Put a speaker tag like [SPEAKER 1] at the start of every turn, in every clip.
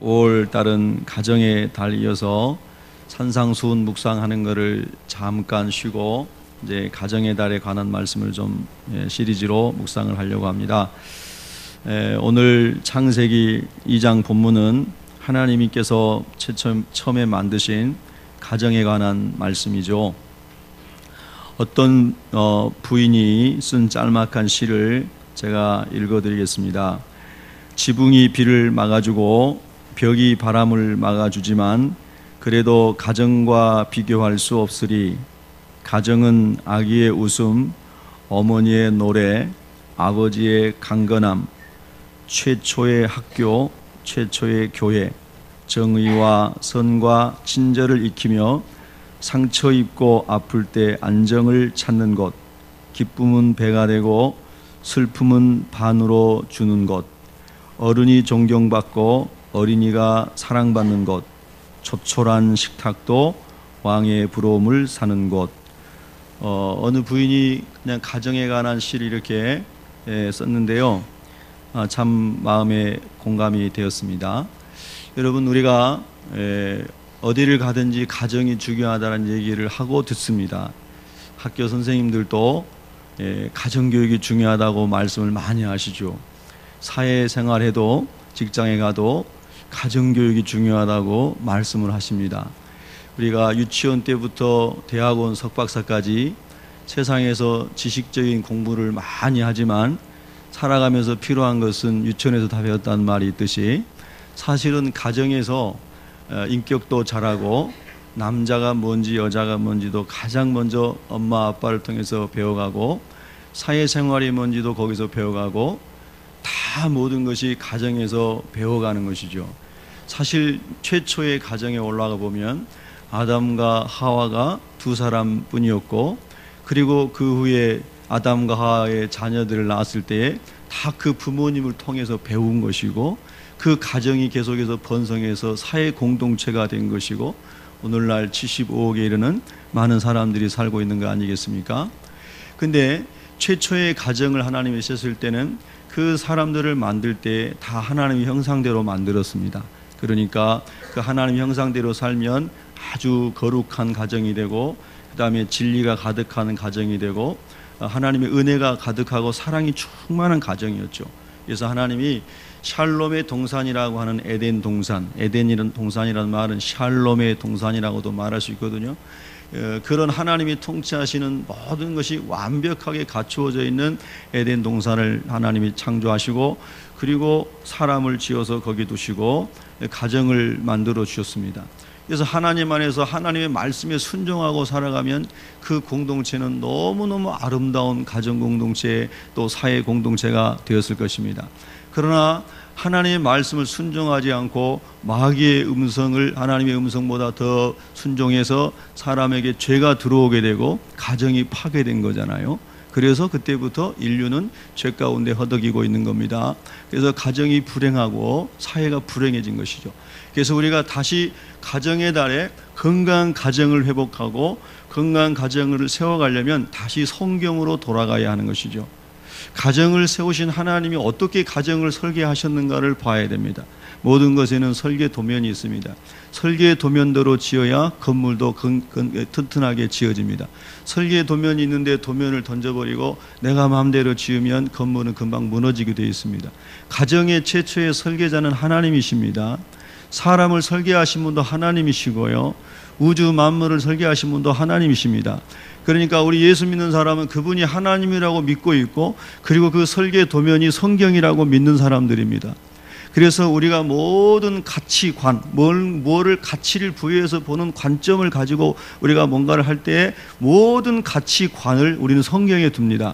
[SPEAKER 1] 5월 달은 가정의 달이어서 산상수훈 묵상하는 것을 잠깐 쉬고 이제 가정의 달에 관한 말씀을 좀 시리즈로 묵상을 하려고 합니다. 오늘 창세기 2장 본문은 하나님께서 처음에 만드신 가정에 관한 말씀이죠. 어떤 부인이 쓴 짤막한 시를 제가 읽어드리겠습니다. 지붕이 비를 막아주고 벽이 바람을 막아주지만 그래도 가정과 비교할 수 없으리. 가정은 아기의 웃음, 어머니의 노래, 아버지의 강건함, 최초의 학교, 최초의 교회, 정의와 선과 친절을 익히며 상처 입고 아플 때 안정을 찾는 곳, 기쁨은 배가 되고 슬픔은 반으로 주는 곳, 어른이 존경받고 어린이가 사랑받는 곳, 초촐한 식탁도 왕의 부러움을 사는 곳. 어느 부인이 그냥 가정에 관한 시를 이렇게 썼는데요. 참 마음에 공감이 되었습니다. 여러분, 우리가 어디를 가든지 가정이 중요하다는 얘기를 하고 듣습니다. 학교 선생님들도 가정교육이 중요하다고 말씀을 많이 하시죠. 사회생활에도 직장에 가도 가정교육이 중요하다고 말씀을 하십니다. 우리가 유치원 때부터 대학원 석박사까지 세상에서 지식적인 공부를 많이 하지만 살아가면서 필요한 것은 유치원에서 다 배웠다는 말이 있듯이 사실은 가정에서 인격도 자라고 남자가 뭔지 여자가 뭔지도 가장 먼저 엄마 아빠를 통해서 배워가고 사회생활이 뭔지도 거기서 배워가고 다 모든 것이 가정에서 배워가는 것이죠. 사실 최초의 가정에 올라가 보면 아담과 하와가 두 사람뿐이었고, 그리고 그 후에 아담과 하와의 자녀들을 낳았을 때에 다 그 부모님을 통해서 배운 것이고, 그 가정이 계속해서 번성해서 사회 공동체가 된 것이고, 오늘날 75억에 이르는 많은 사람들이 살고 있는 거 아니겠습니까? 근데 최초의 가정을 하나님이 쓰실 때는 그 사람들을 만들 때 다 하나님의 형상대로 만들었습니다. 그러니까 그 하나님의 형상대로 살면 아주 거룩한 가정이 되고, 그 다음에 진리가 가득한 가정이 되고, 하나님의 은혜가 가득하고 사랑이 충만한 가정이었죠. 그래서 하나님이 샬롬의 동산이라고 하는 에덴 동산, 에덴이라는 동산이라는 말은 샬롬의 동산이라고도 말할 수 있거든요. 그런 하나님이 통치하시는 모든 것이 완벽하게 갖추어져 있는 에덴 동산을 하나님이 창조하시고, 그리고 사람을 지어서 거기 두시고 가정을 만들어 주셨습니다. 그래서 하나님 안에서 하나님의 말씀에 순종하고 살아가면 그 공동체는 너무너무 아름다운 가정 공동체, 또 사회 공동체가 되었을 것입니다. 그러나 하나님의 말씀을 순종하지 않고 마귀의 음성을 하나님의 음성보다 더 순종해서 사람에게 죄가 들어오게 되고 가정이 파괴된 거잖아요. 그래서 그때부터 인류는 죄 가운데 허덕이고 있는 겁니다. 그래서 가정이 불행하고 사회가 불행해진 것이죠. 그래서 우리가 다시 가정의 달에 건강한 가정을 회복하고 건강한 가정을 세워가려면 다시 성경으로 돌아가야 하는 것이죠. 가정을 세우신 하나님이 어떻게 가정을 설계하셨는가를 봐야 됩니다. 모든 것에는 설계 도면이 있습니다. 설계 도면대로 지어야 건물도 튼튼하게 지어집니다. 설계 도면이 있는데 도면을 던져버리고 내가 마음대로 지으면 건물은 금방 무너지게 되어 있습니다. 가정의 최초의 설계자는 하나님이십니다. 사람을 설계하신 분도 하나님이시고요, 우주 만물을 설계하신 분도 하나님이십니다. 그러니까 우리 예수 믿는 사람은 그분이 하나님이라고 믿고 있고, 그리고 그 설계 도면이 성경이라고 믿는 사람들입니다. 그래서 우리가 모든 가치관, 뭐를 가치를 부여해서 보는 관점을 가지고 우리가 뭔가를 할 때 모든 가치관을 우리는 성경에 둡니다.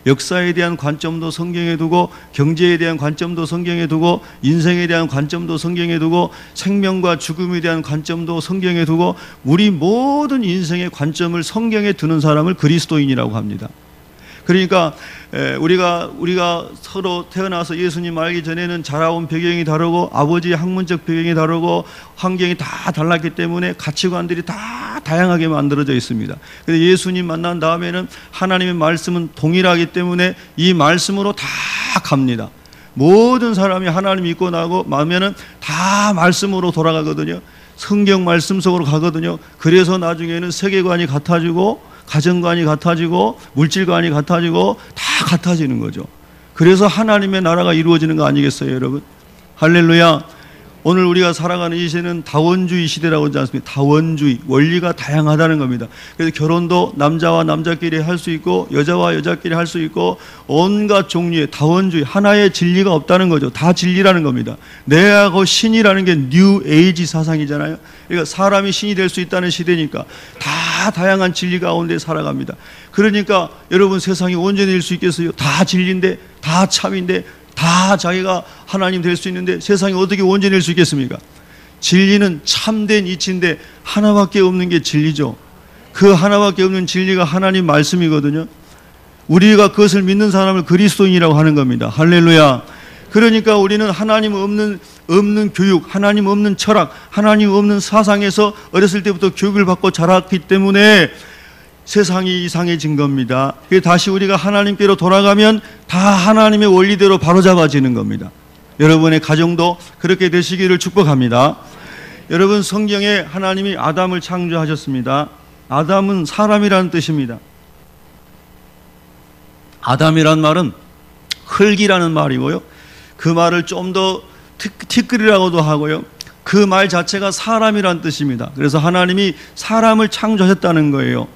[SPEAKER 1] 역사에 대한 관점도 성경에 두고, 경제에 대한 관점도 성경에 두고, 인생에 대한 관점도 성경에 두고, 생명과 죽음에 대한 관점도 성경에 두고, 우리 모든 인생의 관점을 성경에 두는 사람을 그리스도인이라고 합니다. 그러니까 우리가 서로 태어나서 예수님 알기 전에는 자라온 배경이 다르고 아버지의 학문적 배경이 다르고 환경이 다 달랐기 때문에 가치관들이 다 다양하게 만들어져 있습니다. 그런데 예수님 만난 다음에는 하나님의 말씀은 동일하기 때문에 이 말씀으로 다 갑니다. 모든 사람이 하나님 믿고 나면은 다 말씀으로 돌아가거든요. 성경 말씀 속으로 가거든요. 그래서 나중에는 세계관이 같아지고 가정관이 같아지고 물질관이 같아지고 다 같아지는 거죠. 그래서 하나님의 나라가 이루어지는 거 아니겠어요, 여러분? 할렐루야. 오늘 우리가 살아가는 이 시대는 다원주의 시대라고 하지 않습니까? 다원주의, 원리가 다양하다는 겁니다. 그래서 결혼도 남자와 남자끼리 할 수 있고 여자와 여자끼리 할 수 있고 온갖 종류의 다원주의, 하나의 진리가 없다는 거죠. 다 진리라는 겁니다. 내하고 신이라는 게 뉴 에이지 사상이잖아요. 그러니까 사람이 신이 될 수 있다는 시대니까 다 다양한 진리 가운데 살아갑니다. 그러니까 여러분, 세상이 온전해질 수 있겠어요? 다 진리인데, 다 참인데, 다 자기가 하나님 될 수 있는데 세상이 어떻게 온전해질 수 있겠습니까? 진리는 참된 이치인데 하나밖에 없는 게 진리죠. 그 하나밖에 없는 진리가 하나님 말씀이거든요. 우리가 그것을 믿는 사람을 그리스도인이라고 하는 겁니다. 할렐루야. 그러니까 우리는 하나님 없는 교육, 하나님 없는 철학, 하나님 없는 사상에서 어렸을 때부터 교육을 받고 자랐기 때문에 세상이 이상해진 겁니다. 다시 우리가 하나님께로 돌아가면 다 하나님의 원리대로 바로잡아지는 겁니다. 여러분의 가정도 그렇게 되시기를 축복합니다. 여러분, 성경에 하나님이 아담을 창조하셨습니다. 아담은 사람이라는 뜻입니다. 아담이란 말은 흙이라는 말이고요. 그 말을 좀 더 티끌이라고도 하고요. 그 말 자체가 사람이라는 뜻입니다. 그래서 하나님이 사람을 창조하셨다는 거예요.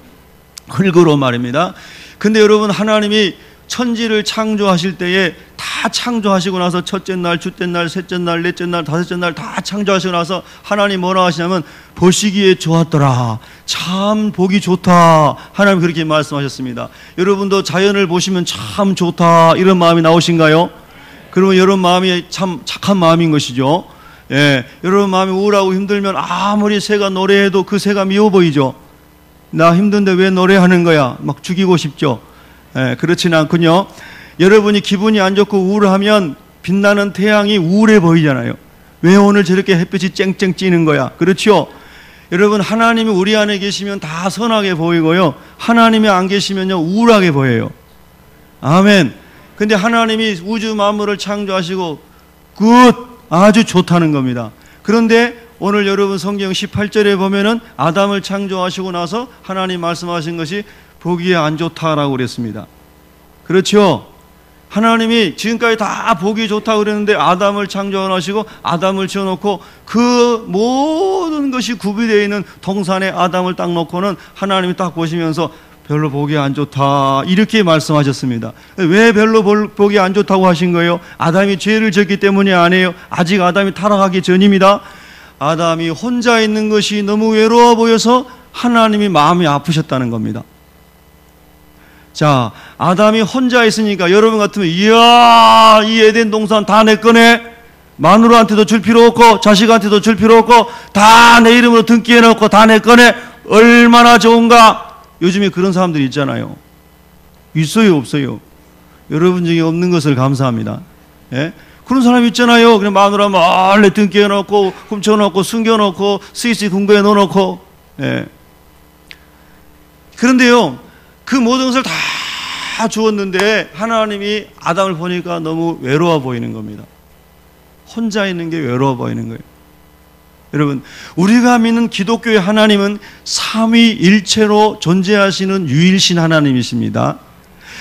[SPEAKER 1] 흙으로 말입니다. 근데 여러분, 하나님이 천지를 창조하실 때에 다 창조하시고 나서 첫째 날, 둘째 날, 셋째 날, 넷째 날, 다섯째 날 다 창조하시고 나서 하나님 뭐라 하시냐면 보시기에 좋았더라, 참 보기 좋다, 하나님 그렇게 말씀하셨습니다. 여러분도 자연을 보시면 참 좋다 이런 마음이 나오신가요? 그러면 여러분 마음이 참 착한 마음인 것이죠. 예, 여러분 마음이 우울하고 힘들면 아무리 새가 노래해도 그 새가 미워 보이죠. 나 힘든데 왜 노래하는 거야? 막 죽이고 싶죠. 그렇지는 않군요. 여러분이 기분이 안 좋고 우울하면 빛나는 태양이 우울해 보이잖아요. 왜 오늘 저렇게 햇빛이 쨍쨍 찌는 거야? 그렇죠? 여러분, 하나님이 우리 안에 계시면 다 선하게 보이고요. 하나님이 안 계시면요, 우울하게 보여요. 아멘. 근데 하나님이 우주 만물을 창조하시고 아주 좋다는 겁니다. 그런데 오늘 여러분 성경 18절에 보면은 아담을 창조하시고 나서 하나님 말씀하신 것이 보기에 안 좋다라고 그랬습니다. 그렇죠? 하나님이 지금까지 다 보기 좋다고 그랬는데 아담을 창조하시고 아담을 지어놓고 그 모든 것이 구비되어 있는 동산에 아담을 딱 놓고는 하나님이 딱 보시면서 별로 보기 안 좋다 이렇게 말씀하셨습니다. 왜 별로 보기 안 좋다고 하신 거예요? 아담이 죄를 졌기 때문이 아니에요. 아직 아담이 타락하기 전입니다. 아담이 혼자 있는 것이 너무 외로워 보여서 하나님이 마음이 아프셨다는 겁니다. 자, 아담이 혼자 있으니까 여러분 같으면 이야, 이 에덴 동산 다 내 거네. 마누라한테도 줄 필요 없고 자식한테도 줄 필요 없고 다 내 이름으로 등기해 놓고 다 내 거네. 얼마나 좋은가. 요즘에 그런 사람들이 있잖아요. 있어요, 없어요? 여러분 중에 없는 것을 감사합니다. 예? 그런 사람 있잖아요. 그냥 마누라 몰래 등기해 놓고 훔쳐 놓고 숨겨 놓고 스위스 궁궐에 넣어 놓고. 예. 그런데요, 그 모든 것을 다 주었는데 하나님이 아담을 보니까 너무 외로워 보이는 겁니다. 혼자 있는 게 외로워 보이는 거예요. 여러분, 우리가 믿는 기독교의 하나님은 삼위일체로 존재하시는 유일신 하나님이십니다.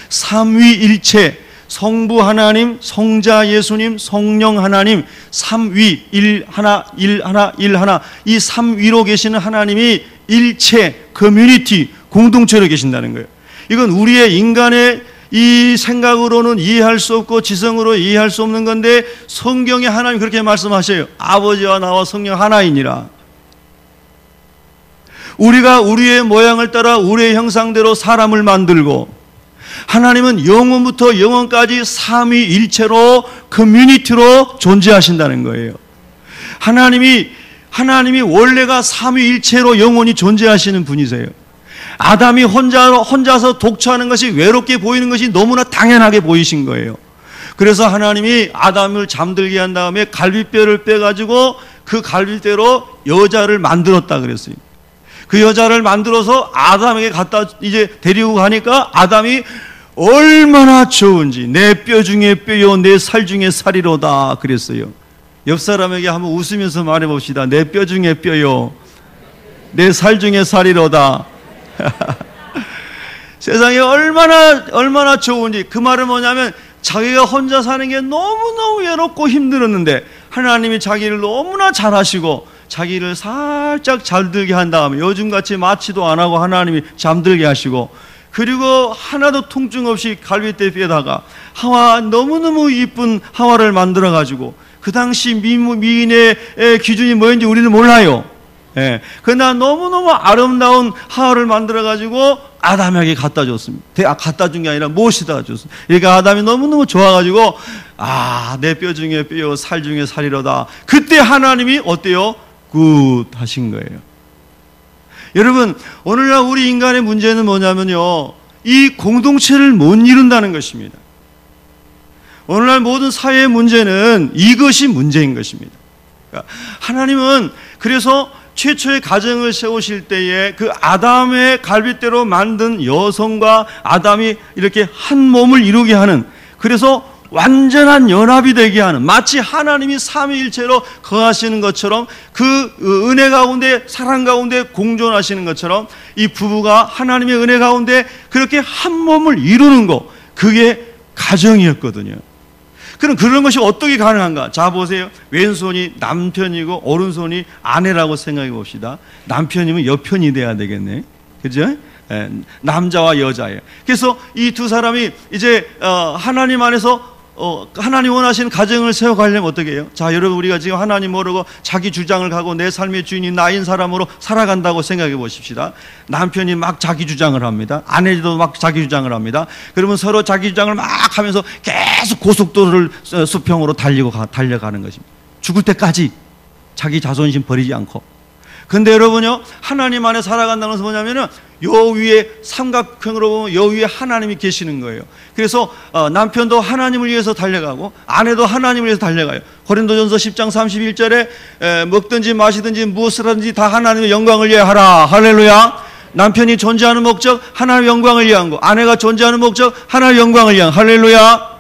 [SPEAKER 1] 삼위일체, 성부 하나님, 성자 예수님, 성령 하나님, 삼위, 일 하나, 이 삼위로 계시는 하나님이 일체, 커뮤니티, 공동체로 계신다는 거예요. 이건 우리의 인간의 이 생각으로는 이해할 수 없고 지성으로 이해할 수 없는 건데 성경에 하나님 그렇게 말씀하셔요. 아버지와 나와 성령 하나이니라. 우리가 우리의 모양을 따라 우리의 형상대로 사람을 만들고 하나님은 영원부터 영원까지 삼위일체로 커뮤니티로 존재하신다는 거예요. 하나님이 원래가 삼위일체로 영원히 존재하시는 분이세요. 아담이 혼자서 독처하는 것이 외롭게 보이는 것이 너무나 당연하게 보이신 거예요. 그래서 하나님이 아담을 잠들게 한 다음에 갈비뼈를 빼가지고 그 갈비뼈로 여자를 만들었다 그랬어요. 그 여자를 만들어서 아담에게 갖다 이제 데리고 가니까 아담이 얼마나 좋은지. 내 뼈 중에 뼈요 내 살 중에 살이로다 그랬어요. 옆 사람에게 한번 웃으면서 말해봅시다. 내 뼈 중에 뼈요 내 살 중에 살이로다. 세상에 얼마나 좋은지. 그 말은 뭐냐면 자기가 혼자 사는 게 너무너무 외롭고 힘들었는데 하나님이 자기를 너무나 잘하시고 자기를 살짝 잠들게 한 다음에 요즘같이 마취도 안 하고 하나님이 잠들게 하시고, 그리고 하나도 통증 없이 갈빗대 뼈에다가 하와, 너무너무 이쁜 하와를 만들어 가지고, 그 당시 미인의 기준이 뭐였는지 우리는 몰라요. 예. 그러나 너무너무 아름다운 하와를 만들어 가지고 아담에게 갖다 줬습니다. 갖다 준 게 아니라 모시다 줬습니다. 그러니까 아담이 너무너무 좋아가지고, 내 뼈 중에 뼈요 살 중에 살이로다. 그때 하나님이 어때요? 굿 하신 거예요. 여러분, 오늘날 우리 인간의 문제는 뭐냐면요, 이 공동체를 못 이룬다는 것입니다. 오늘날 모든 사회의 문제는 이것이 문제인 것입니다. 하나님은 그래서 최초의 가정을 세우실 때에 그 아담의 갈빗대로 만든 여성과 아담이 이렇게 한 몸을 이루게 하는, 그래서 완전한 연합이 되게 하는, 마치 하나님이 삼위일체로 거하시는 것처럼, 그 은혜 가운데 사랑 가운데 공존하시는 것처럼 이 부부가 하나님의 은혜 가운데 그렇게 한 몸을 이루는 것, 그게 가정이었거든요. 그럼 그런 것이 어떻게 가능한가? 자, 보세요. 왼손이 남편이고 오른손이 아내라고 생각해 봅시다. 남편이면 여편이 돼야 되겠네. 그죠? 남자와 여자예요. 그래서 이 두 사람이 이제 하나님 안에서 하나님 원하시는 가정을 세워가려면 어떻게 해요? 자, 여러분, 우리가 지금 하나님 모르고 자기 주장을 가고 내 삶의 주인이 나인 사람으로 살아간다고 생각해 보십시다. 남편이 막 자기 주장을 합니다. 아내도 막 자기 주장을 합니다. 그러면 서로 자기 주장을 막 하면서 계속 고속도로를 수평으로 달려가는 것입니다. 죽을 때까지 자기 자존심 버리지 않고. 근데 여러분요, 하나님 안에 살아간다는 것은 뭐냐면은 요 위에 삼각형으로 보면 요 위에 하나님이 계시는 거예요. 그래서 남편도 하나님을 위해서 달려가고 아내도 하나님을 위해서 달려가요. 고린도전서 10장 31절에 먹든지 마시든지 무엇을 하든지 다 하나님의 영광을 위해 하라. 할렐루야. 남편이 존재하는 목적 하나님의 영광을 위한 거, 아내가 존재하는 목적 하나님의 영광을 위한, 할렐루야.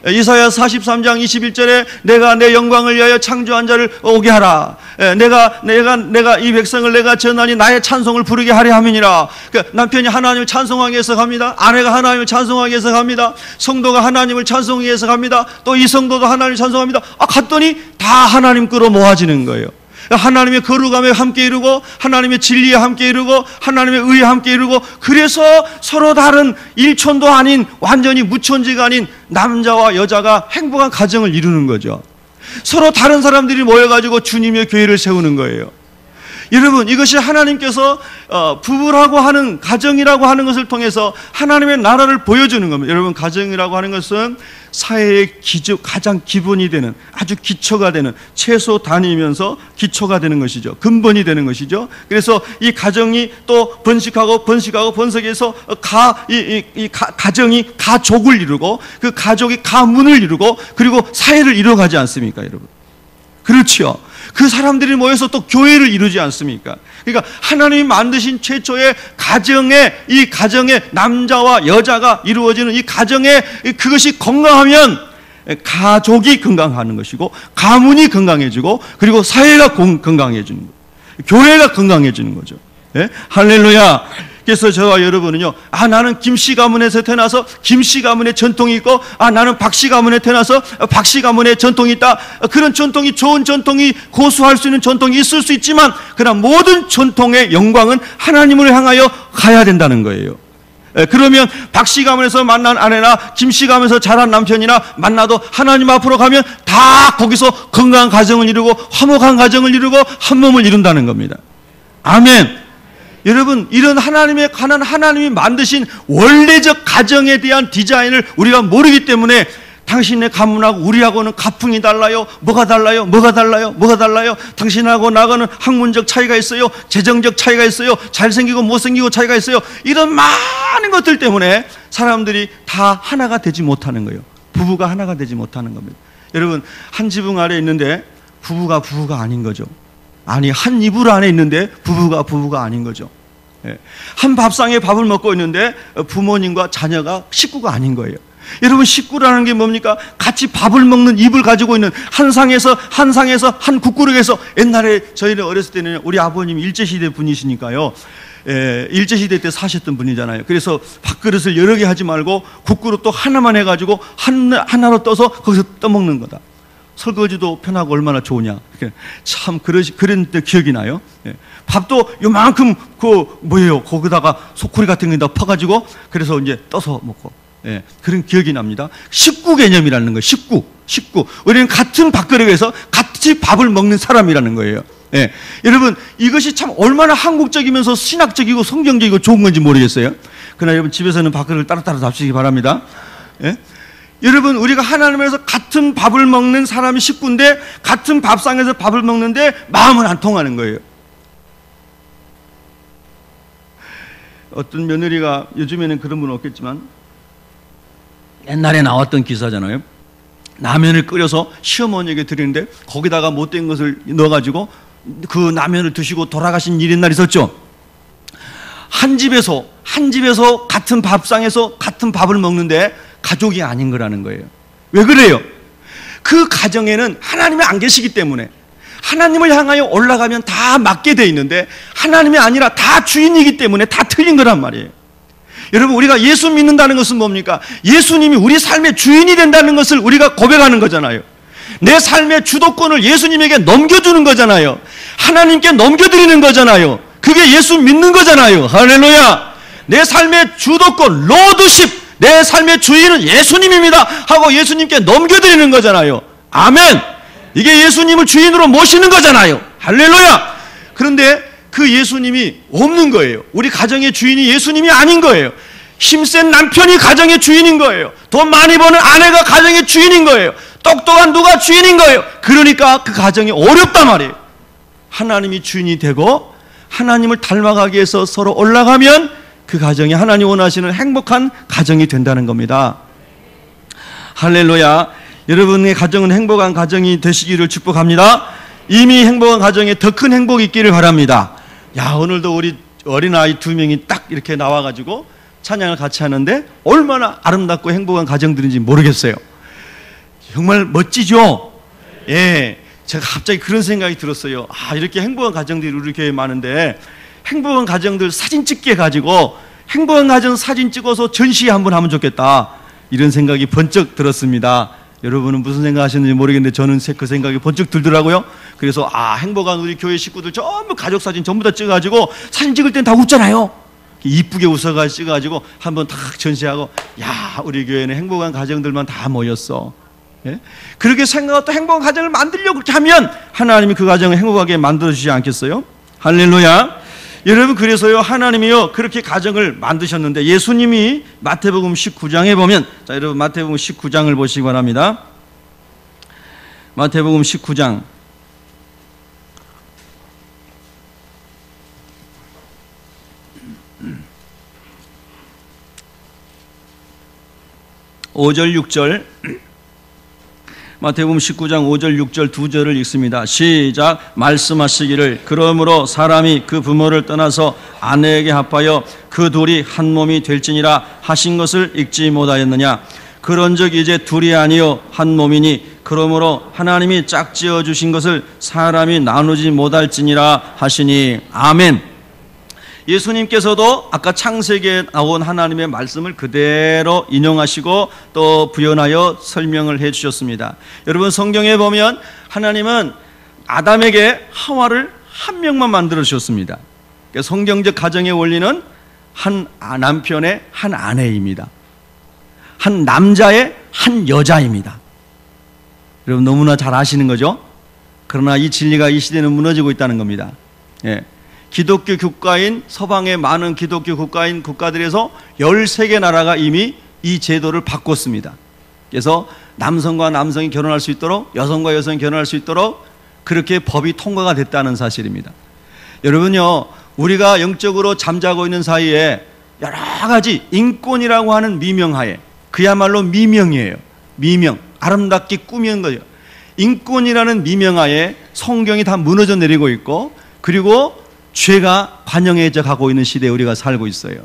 [SPEAKER 1] 이사야 43장 21절에 내가 내 영광을 위하여 창조한 자를 오게 하라. 내가 이 백성을 내가 전하니 나의 찬송을 부르게 하려 함이니라. 그러니까 남편이 하나님을 찬송하기 위해서 갑니다. 아내가 하나님을 찬송하기 위해서 갑니다. 성도가 하나님을 찬송하기 위해서 갑니다. 또 이 성도도 하나님을 찬송합니다. 갔더니 다 하나님 끄러 모아지는 거예요. 하나님의 거룩함에 함께 이루고 하나님의 진리에 함께 이루고 하나님의 의에 함께 이루고, 그래서 서로 다른 일촌도 아닌 완전히 무촌지가 아닌 남자와 여자가 행복한 가정을 이루는 거죠. 서로 다른 사람들이 모여가지고 주님의 교회를 세우는 거예요. 여러분, 이것이 하나님께서 부부라고 하는, 가정이라고 하는 것을 통해서 하나님의 나라를 보여주는 겁니다. 여러분, 가정이라고 하는 것은 사회의 가장 기본이 되는, 아주 기초가 되는, 최소 단위이면서 기초가 되는 것이죠. 근본이 되는 것이죠. 그래서 이 가정이 또 번식해서 가정이 가족을 이루고 그 가족이 가문을 이루고 그리고 사회를 이루어가지 않습니까, 여러분? 그렇죠. 그 사람들이 모여서 또 교회를 이루지 않습니까? 그러니까 하나님이 만드신 최초의 이 가정에 남자와 여자가 이루어지는 이 가정에 그것이 건강하면 가족이 건강하는 것이고 가문이 건강해지고 그리고 사회가 건강해지는 거예요. 교회가 건강해지는 거죠. 네? 할렐루야. 그래서 저와 여러분은요, 나는 김씨 가문에서 태어나서 김씨 가문의 전통이 있고, 나는 박씨 가문에 태어나서 박씨 가문의 전통이 있다. 그런 전통이, 좋은 전통이, 고수할 수 있는 전통이 있을 수 있지만, 그러나 모든 전통의 영광은 하나님을 향하여 가야 된다는 거예요. 그러면 박씨 가문에서 만난 아내나 김씨 가문에서 자란 남편이나 만나도 하나님 앞으로 가면 다 거기서 건강한 가정을 이루고 화목한 가정을 이루고 한 몸을 이룬다는 겁니다. 아멘. 여러분, 이런 하나님이 만드신 원래적 가정에 대한 디자인을 우리가 모르기 때문에 당신의 가문하고 우리하고는 가풍이 달라요. 뭐가 달라요? 당신하고 나하고는 학문적 차이가 있어요. 재정적 차이가 있어요. 잘생기고 못생기고 차이가 있어요. 이런 많은 것들 때문에 사람들이 다 하나가 되지 못하는 거예요. 부부가 하나가 되지 못하는 겁니다. 여러분, 한 지붕 아래 있는데 부부가 아닌 거죠. 한 이불 안에 있는데 부부가 아닌 거죠. 한 밥상에 밥을 먹고 있는데 부모님과 자녀가 식구가 아닌 거예요. 여러분, 식구라는 게 뭡니까? 같이 밥을 먹는 입을 가지고 있는 한 상에서 한 국그릇에서, 옛날에 저희는 어렸을 때는 우리 아버님이 일제시대 분이시니까요, 일제시대 때 사셨던 분이잖아요. 그래서 밥그릇을 여러 개 하지 말고 국그릇도 하나만 해가지고 하나로 떠서 거기서 떠먹는 거다. 설거지도 편하고 얼마나 좋으냐. 참 그런 때 기억이 나요. 밥도 요만큼 거기다가 소쿠리 같은 거에다 퍼가지고 그래서 이제 떠서 먹고, 그런 기억이 납니다. 식구 개념이라는 거예요. 식구. 우리는 같은 밥그릇에서 같이 밥을 먹는 사람이라는 거예요. 여러분, 이것이 참 얼마나 한국적이면서 신학적이고 성경적이고 좋은 건지 모르겠어요. 그러나 여러분, 집에서는 밥그릇을 따로따로 잡수시기 바랍니다. 여러분, 우리가 하나님에서 같은 밥을 먹는 사람이 식구인데, 같은 밥상에서 밥을 먹는데 마음은 안 통하는 거예요. 어떤 며느리가, 요즘에는 그런 분은 없겠지만 옛날에 나왔던 기사잖아요. 라면을 끓여서 시어머니에게 드리는데 거기다가 못된 것을 넣어가지고 그 라면을 드시고 돌아가신 일이 옛날에 있었죠. 한 집에서 같은 밥상에서 같은 밥을 먹는데 가족이 아닌 거라는 거예요. 왜 그래요? 그 가정에는 하나님이 안 계시기 때문에, 하나님을 향하여 올라가면 다 맡게 돼 있는데 하나님이 아니라 다 주인이기 때문에 다 틀린 거란 말이에요. 여러분, 우리가 예수 믿는다는 것은 뭡니까? 예수님이 우리 삶의 주인이 된다는 것을 우리가 고백하는 거잖아요. 내 삶의 주도권을 예수님에게 넘겨주는 거잖아요. 하나님께 넘겨드리는 거잖아요. 그게 예수 믿는 거잖아요. 할렐루야. 내 삶의 주도권, 로드십, 내 삶의 주인은 예수님입니다 하고 예수님께 넘겨드리는 거잖아요. 아멘. 이게 예수님을 주인으로 모시는 거잖아요. 할렐루야. 그런데 그 예수님이 없는 거예요. 우리 가정의 주인이 예수님이 아닌 거예요. 힘센 남편이 가정의 주인인 거예요. 돈 많이 버는 아내가 가정의 주인인 거예요. 똑똑한 누가 주인인 거예요. 그러니까 그 가정이 어렵단 말이에요. 하나님이 주인이 되고 하나님을 닮아가기 위해서 서로 올라가면 그 가정이 하나님 원하시는 행복한 가정이 된다는 겁니다. 할렐루야. 여러분의 가정은 행복한 가정이 되시기를 축복합니다. 이미 행복한 가정에 더 큰 행복이 있기를 바랍니다. 야, 오늘도 우리 어린아이 2명이 딱 이렇게 나와가지고 찬양을 같이 하는데 얼마나 아름답고 행복한 가정들인지 모르겠어요. 정말 멋지죠? 예, 제가 갑자기 그런 생각이 들었어요. 아, 이렇게 행복한 가정들이 우리 교회에 많은데 행복한 가정들 사진 찍게 가지고 행복한 가정 사진 찍어서 전시회 한번 하면 좋겠다, 이런 생각이 번쩍 들었습니다. 여러분은 무슨 생각 하시는지 모르겠는데 저는 그 생각이 번쩍 들더라고요. 그래서 행복한 우리 교회 식구들 전부 가족 사진 전부 다 찍어가지고 사진 찍을 땐 다 웃잖아요. 이쁘게 웃어가지고 찍어가지고 한번 딱 전시하고, 야, 우리 교회는 행복한 가정들만 다 모였어. 예? 그렇게 생각하고 또 행복한 가정을 만들려고 그렇게 하면 하나님이 그 가정을 행복하게 만들어주지 않겠어요? 할렐루야. 여러분, 그래서요, 하나님이요 그렇게 가정을 만드셨는데, 예수님이 마태복음 19장에 보면, 자, 여러분 마태복음 19장을 보시기 바랍니다. 마태복음 19장 5절 6절, 마태복음 19장 5절 6절 두 절을 읽습니다. 시작. 말씀하시기를 그러므로 사람이 그 부모를 떠나서 아내에게 합하여 그 둘이 한 몸이 될지니라 하신 것을 읽지 못하였느냐. 그런즉 이제 둘이 아니요 한 몸이니 그러므로 하나님이 짝지어 주신 것을 사람이 나누지 못할지니라 하시니. 아멘. 예수님께서도 아까 창세기에 나온 하나님의 말씀을 그대로 인용하시고 또 부연하여 설명을 해 주셨습니다. 여러분, 성경에 보면 하나님은 아담에게 하와를 한 명만 만들어 주셨습니다. 그러니까 성경적 가정의 원리는 한 남편의 한 아내입니다. 한 남자의 한 여자입니다. 여러분, 너무나 잘 아시는 거죠? 그러나 이 진리가 이 시대는 무너지고 있다는 겁니다. 예. 기독교 국가인, 서방의 많은 기독교 국가인 국가들에서 13개 나라가 이미 이 제도를 바꿨습니다. 그래서 남성과 남성이 결혼할 수 있도록, 여성과 여성이 결혼할 수 있도록 그렇게 법이 통과가 됐다는 사실입니다. 여러분요, 우리가 영적으로 잠자고 있는 사이에 여러 가지 인권이라고 하는 미명하에, 그야말로 미명이에요. 미명, 아름답게 꾸미는 거예요. 인권이라는 미명하에 성경이 다 무너져 내리고 있고, 그리고 죄가 관영해져 가고 있는 시대에 우리가 살고 있어요.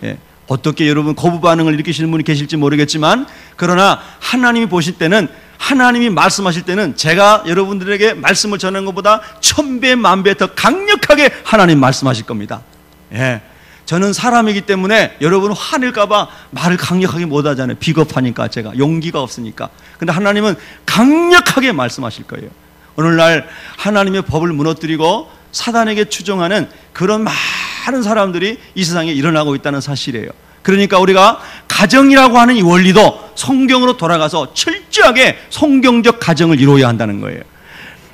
[SPEAKER 1] 예. 어떻게 여러분 거부 반응을 일으키시는 분이 계실지 모르겠지만, 그러나 하나님이 보실 때는, 하나님이 말씀하실 때는 제가 여러분들에게 말씀을 전하는 것보다 1000배 만배 더 강력하게 하나님 말씀하실 겁니다. 예. 저는 사람이기 때문에 여러분 화낼까 봐 말을 강력하게 못 하잖아요. 비겁하니까, 제가 용기가 없으니까. 근데 하나님은 강력하게 말씀하실 거예요. 오늘날 하나님의 법을 무너뜨리고 사단에게 추종하는 그런 많은 사람들이 이 세상에 일어나고 있다는 사실이에요. 그러니까 우리가 가정이라고 하는 이 원리도 성경으로 돌아가서 철저하게 성경적 가정을 이루어야 한다는 거예요.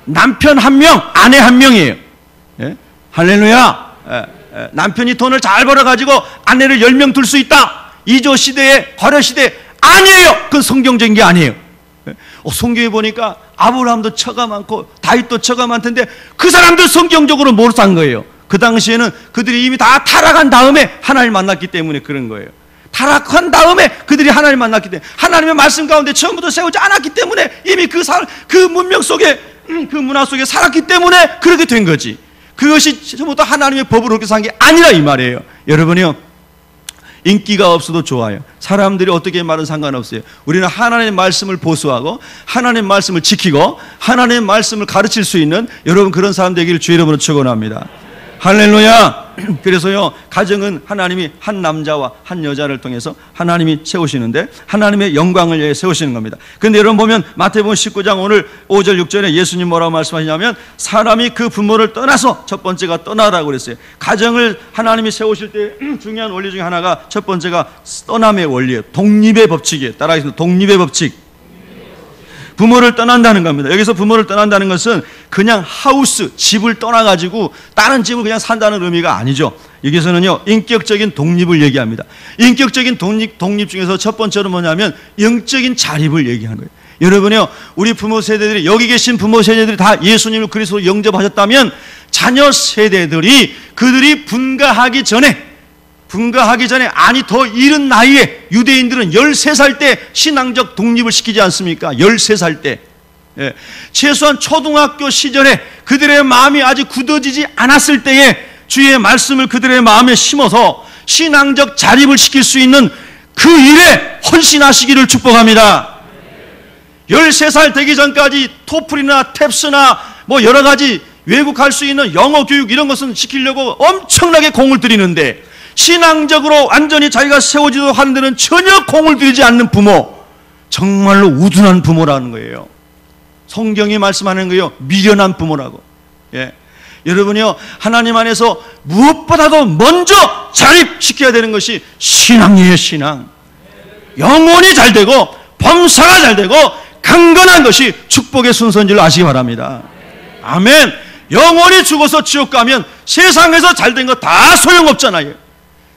[SPEAKER 1] 남편 한 명, 아내 한 명이에요. 예? 할렐루야. 남편이 돈을 잘 벌어가지고 아내를 10명 둘 수 있다. 이조 시대에, 거려 시대에. 아니에요. 그건 성경적인 게 아니에요. 성경에 보니까 아브라함도 처가 많고 다윗도 처가 많던데 그 사람들 성경적으로 못 산 거예요. 그 당시에는 그들이 이미 다 타락한 다음에 하나님을 만났기 때문에 그런 거예요. 타락한 다음에 그들이 하나님을 만났기 때문에, 하나님의 말씀 가운데 처음부터 세우지 않았기 때문에 이미 그 문명 속에, 그 문화 속에 살았기 때문에 그렇게 된 거지. 그것이 처음부터 하나님의 법으로 그렇게 산 게 아니라 이 말이에요. 여러분이요, 인기가 없어도 좋아요. 사람들이 어떻게 말은 상관없어요. 우리는 하나님의 말씀을 보수하고 하나님의 말씀을 지키고 하나님의 말씀을 가르칠 수 있는 여러분 그런 사람 되기를 주의 이름으로 축원합니다. 할렐루야. 그래서요, 가정은 하나님이 한 남자와 한 여자를 통해서 하나님이 세우시는데 하나님의 영광을 위해 세우시는 겁니다. 그런데 여러분 보면 마태복음 19장 오늘 5절 6절에 예수님 뭐라고 말씀하시냐면, 사람이 그 부모를 떠나서, 첫 번째가 떠나라고 그랬어요. 가정을 하나님이 세우실 때 중요한 원리 중에 하나가, 첫 번째가 떠남의 원리예요. 독립의 법칙이에요. 따라하겠습니다. 독립의 법칙. 부모를 떠난다는 겁니다. 여기서 부모를 떠난다는 것은 그냥 하우스, 집을 떠나가지고 다른 집을 그냥 산다는 의미가 아니죠. 여기서는요, 인격적인 독립을 얘기합니다. 인격적인 독립 중에서 첫 번째로 뭐냐면 영적인 자립을 얘기하는 거예요. 여러분요, 우리 부모 세대들이, 여기 계신 부모 세대들이 다 예수님을 그리스도로 영접하셨다면 자녀 세대들이, 그들이 분가하기 전에, 아니 더 이른 나이에, 유대인들은 13살 때 신앙적 독립을 시키지 않습니까? 13살 때. 예. 최소한 초등학교 시절에 그들의 마음이 아직 굳어지지 않았을 때에 주의 말씀을 그들의 마음에 심어서 신앙적 자립을 시킬 수 있는 그 일에 헌신하시기를 축복합니다. 13살 되기 전까지 토플이나 탭스나 뭐 여러 가지 외국 갈 수 있는 영어 교육 이런 것은 시키려고 엄청나게 공을 들이는데, 신앙적으로 완전히 자기가 세워지도록 하는 데는 전혀 공을 들이지 않는 부모, 정말로 우둔한 부모라는 거예요. 성경이 말씀하는 거예요. 미련한 부모라고. 예. 여러분이요, 하나님 안에서 무엇보다도 먼저 자립시켜야 되는 것이 신앙이에요. 신앙. 영혼이 잘 되고 범사가 잘 되고 강건한 것이 축복의 순서인 줄 아시기 바랍니다. 아멘. 영혼이 죽어서 지옥 가면 세상에서 잘 된 거 다 소용없잖아요.